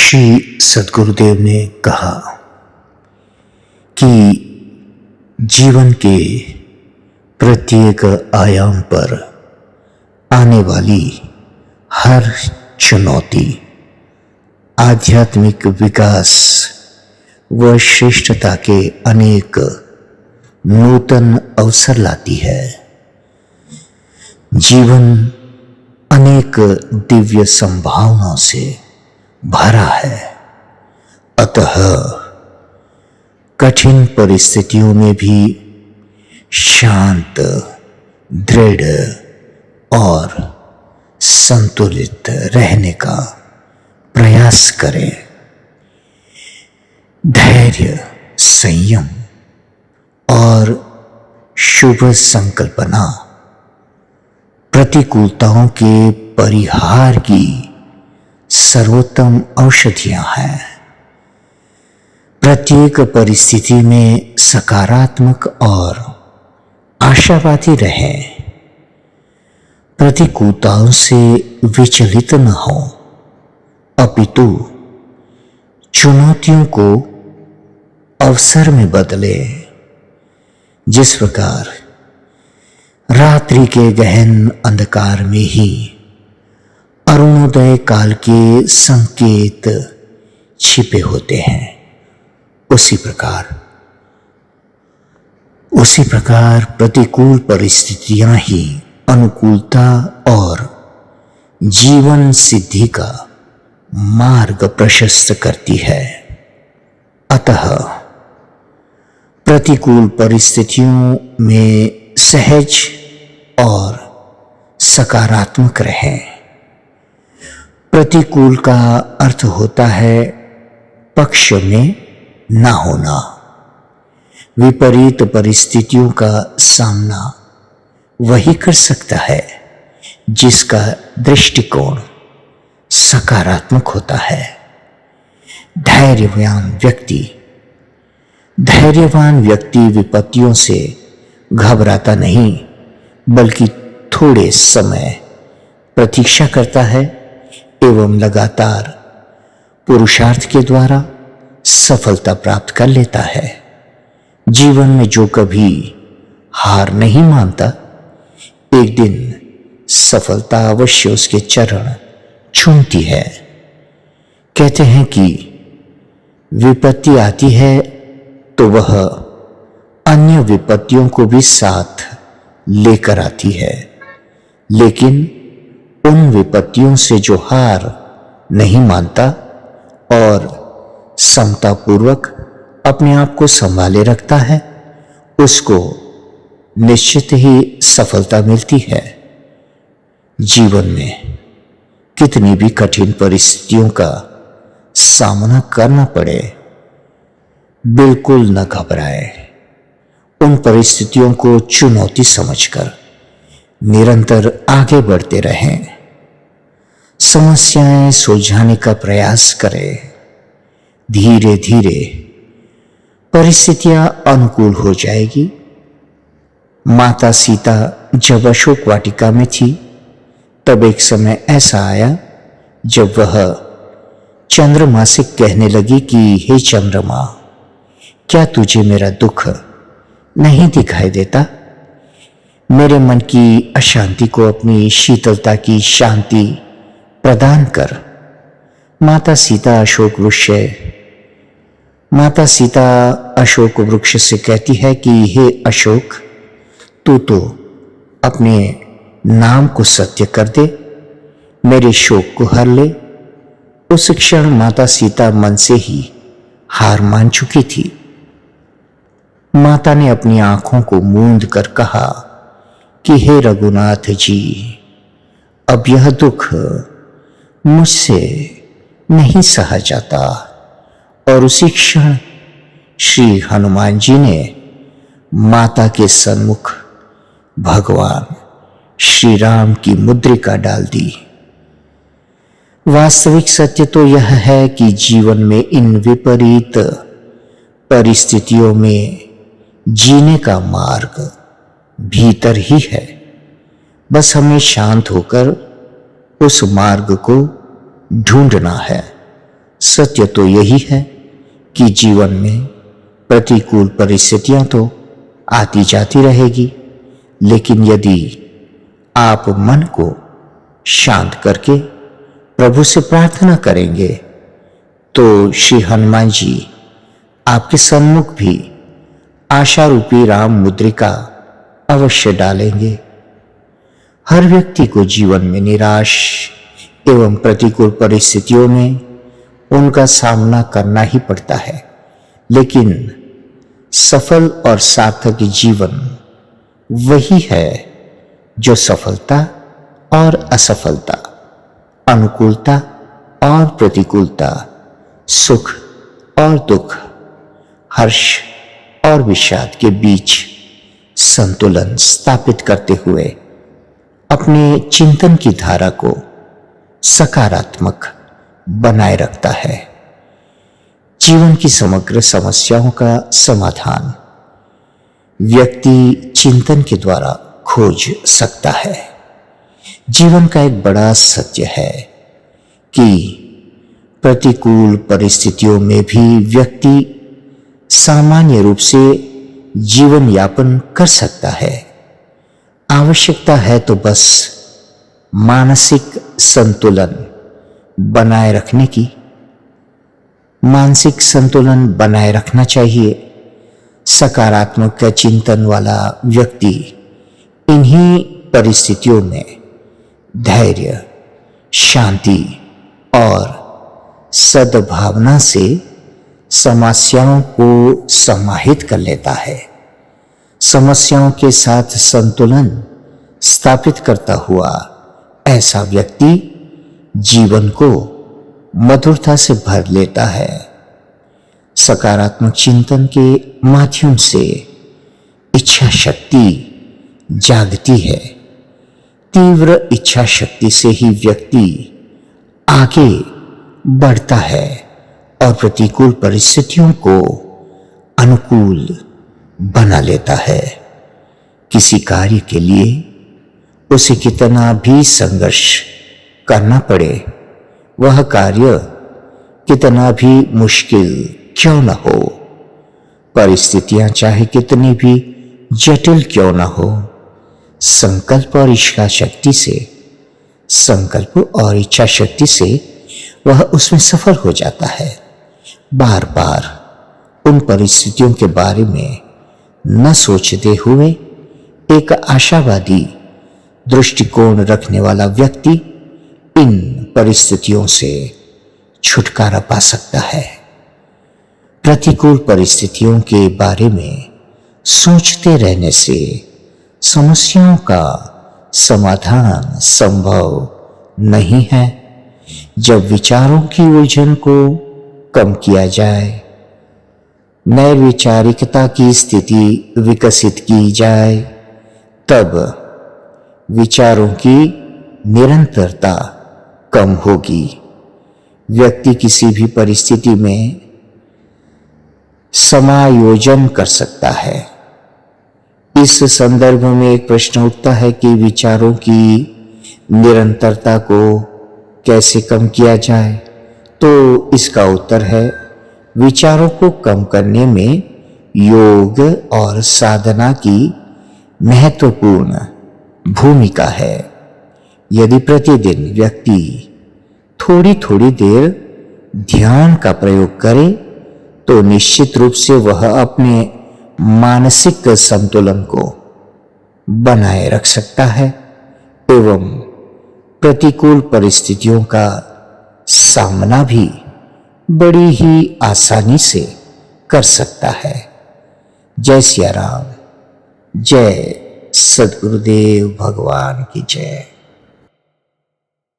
श्री सद्गुरुदेव ने कहा कि जीवन के प्रत्येक आयाम पर आने वाली हर चुनौती आध्यात्मिक विकास व श्रेष्ठता के अनेक नूतन अवसर लाती है। जीवन अनेक दिव्य संभावनाओं से भरा है, अतः कठिन परिस्थितियों में भी शांत, दृढ़ और संतुलित रहने का प्रयास करें। धैर्य, संयम और शुभ संकल्पना प्रतिकूलताओं के परिहार की सर्वोत्तम औषधियां हैं। प्रत्येक परिस्थिति में सकारात्मक और आशावादी रहें। प्रतिकूलताओं से विचलित न हो, अपितु चुनौतियों को अवसर में बदले। जिस प्रकार रात्रि के गहन अंधकार में ही अरुणोदय काल के संकेत छिपे होते हैं, उसी प्रकार प्रतिकूल परिस्थितियां ही अनुकूलता और जीवन सिद्धि का मार्ग प्रशस्त करती है। अतः प्रतिकूल परिस्थितियों में सहज और सकारात्मक रहें। प्रतिकूल का अर्थ होता है पक्ष में ना होना। विपरीत परिस्थितियों का सामना वही कर सकता है जिसका दृष्टिकोण सकारात्मक होता है। धैर्यवान व्यक्ति विपत्तियों से घबराता नहीं, बल्कि थोड़े समय प्रतीक्षा करता है एवं लगातार पुरुषार्थ के द्वारा सफलता प्राप्त कर लेता है। जीवन में जो कभी हार नहीं मानता, एक दिन सफलता अवश्य उसके चरण छूती है। कहते हैं कि विपत्ति आती है तो वह अन्य विपत्तियों को भी साथ लेकर आती है, लेकिन उन विपत्तियों से जो हार नहीं मानता और समतापूर्वक अपने आप को संभाले रखता है, उसको निश्चित ही सफलता मिलती है। जीवन में कितनी भी कठिन परिस्थितियों का सामना करना पड़े, बिल्कुल न घबराए। उन परिस्थितियों को चुनौती समझकर निरंतर आगे बढ़ते रहें। समस्याएं सुलझाने का प्रयास करें। धीरे धीरे परिस्थितियां अनुकूल हो जाएगी। माता सीता जब अशोक वाटिका में थी, तब एक समय ऐसा आया जब वह चंद्रमा से कहने लगी कि हे चंद्रमा, क्या तुझे मेरा दुख नहीं दिखाई देता? मेरे मन की अशांति को अपनी शीतलता की शांति प्रदान कर। माता सीता अशोक वृक्ष से कहती है कि हे अशोक, तू तो अपने नाम को सत्य कर दे, मेरे शोक को हर ले। उस क्षण माता सीता मन से ही हार मान चुकी थी। माता ने अपनी आंखों को मूंद कर कहा कि हे रघुनाथ जी, अब यह दुख मुझसे नहीं सहा जाता। और उसी क्षण श्री हनुमान जी ने माता के सन्मुख भगवान श्री राम की मुद्रिका डाल दी। वास्तविक सत्य तो यह है कि जीवन में इन विपरीत परिस्थितियों में जीने का मार्ग भीतर ही है। बस हमें शांत होकर उस मार्ग को ढूंढना है। सत्य तो यही है कि जीवन में प्रतिकूल परिस्थितियां तो आती जाती रहेगी, लेकिन यदि आप मन को शांत करके प्रभु से प्रार्थना करेंगे तो श्री हनुमान जी आपके सम्मुख भी आशा रूपी राम मुद्रिका अवश्य डालेंगे। हर व्यक्ति को जीवन में निराश एवं प्रतिकूल परिस्थितियों में उनका सामना करना ही पड़ता है, लेकिन सफल और सार्थक जीवन वही है जो सफलता और असफलता, अनुकूलता और प्रतिकूलता, सुख और दुख, हर्ष और विषाद के बीच संतुलन स्थापित करते हुए अपने चिंतन की धारा को सकारात्मक बनाए रखता है। जीवन की समग्र समस्याओं का समाधान व्यक्ति चिंतन के द्वारा खोज सकता है। जीवन का एक बड़ा सत्य है कि प्रतिकूल परिस्थितियों में भी व्यक्ति सामान्य रूप से जीवन यापन कर सकता है। आवश्यकता है तो बस मानसिक संतुलन बनाए रखने की। मानसिक संतुलन बनाए रखना चाहिए। सकारात्मक चिंतन वाला व्यक्ति इन्हीं परिस्थितियों में धैर्य, शांति और सद्भावना से समस्याओं को समाहित कर लेता है। समस्याओं के साथ संतुलन स्थापित करता हुआ ऐसा व्यक्ति जीवन को मधुरता से भर लेता है। सकारात्मक चिंतन के माध्यम से इच्छा शक्ति जागती है। तीव्र इच्छा शक्ति से ही व्यक्ति आगे बढ़ता है और प्रतिकूल परिस्थितियों को अनुकूल बना लेता है। किसी कार्य के लिए उसे कितना भी संघर्ष करना पड़े, वह कार्य कितना भी मुश्किल क्यों न हो, परिस्थितियां चाहे कितनी भी जटिल क्यों न हो, संकल्प और इच्छा शक्ति से वह उसमें सफल हो जाता है। बार बार उन परिस्थितियों के बारे में न सोचते हुए एक आशावादी दृष्टिकोण रखने वाला व्यक्ति इन परिस्थितियों से छुटकारा पा सकता है। प्रतिकूल परिस्थितियों के बारे में सोचते रहने से समस्याओं का समाधान संभव नहीं है। जब विचारों की उलझन को कम किया जाए, नैर्विचारिकता की स्थिति विकसित की जाए, तब विचारों की निरंतरता कम होगी। व्यक्ति किसी भी परिस्थिति में समायोजन कर सकता है। इस संदर्भ में एक प्रश्न उठता है कि विचारों की निरंतरता को कैसे कम किया जाए, तो इसका उत्तर है विचारों को कम करने में योग और साधना की महत्वपूर्ण भूमिका है। यदि प्रतिदिन व्यक्ति थोड़ी थोड़ी देर ध्यान का प्रयोग करे तो निश्चित रूप से वह अपने मानसिक संतुलन को बनाए रख सकता है एवं प्रतिकूल परिस्थितियों का सामना भी बड़ी ही आसानी से कर सकता है। जय सिया राम। जय सद्गुरुदेव भगवान की जय।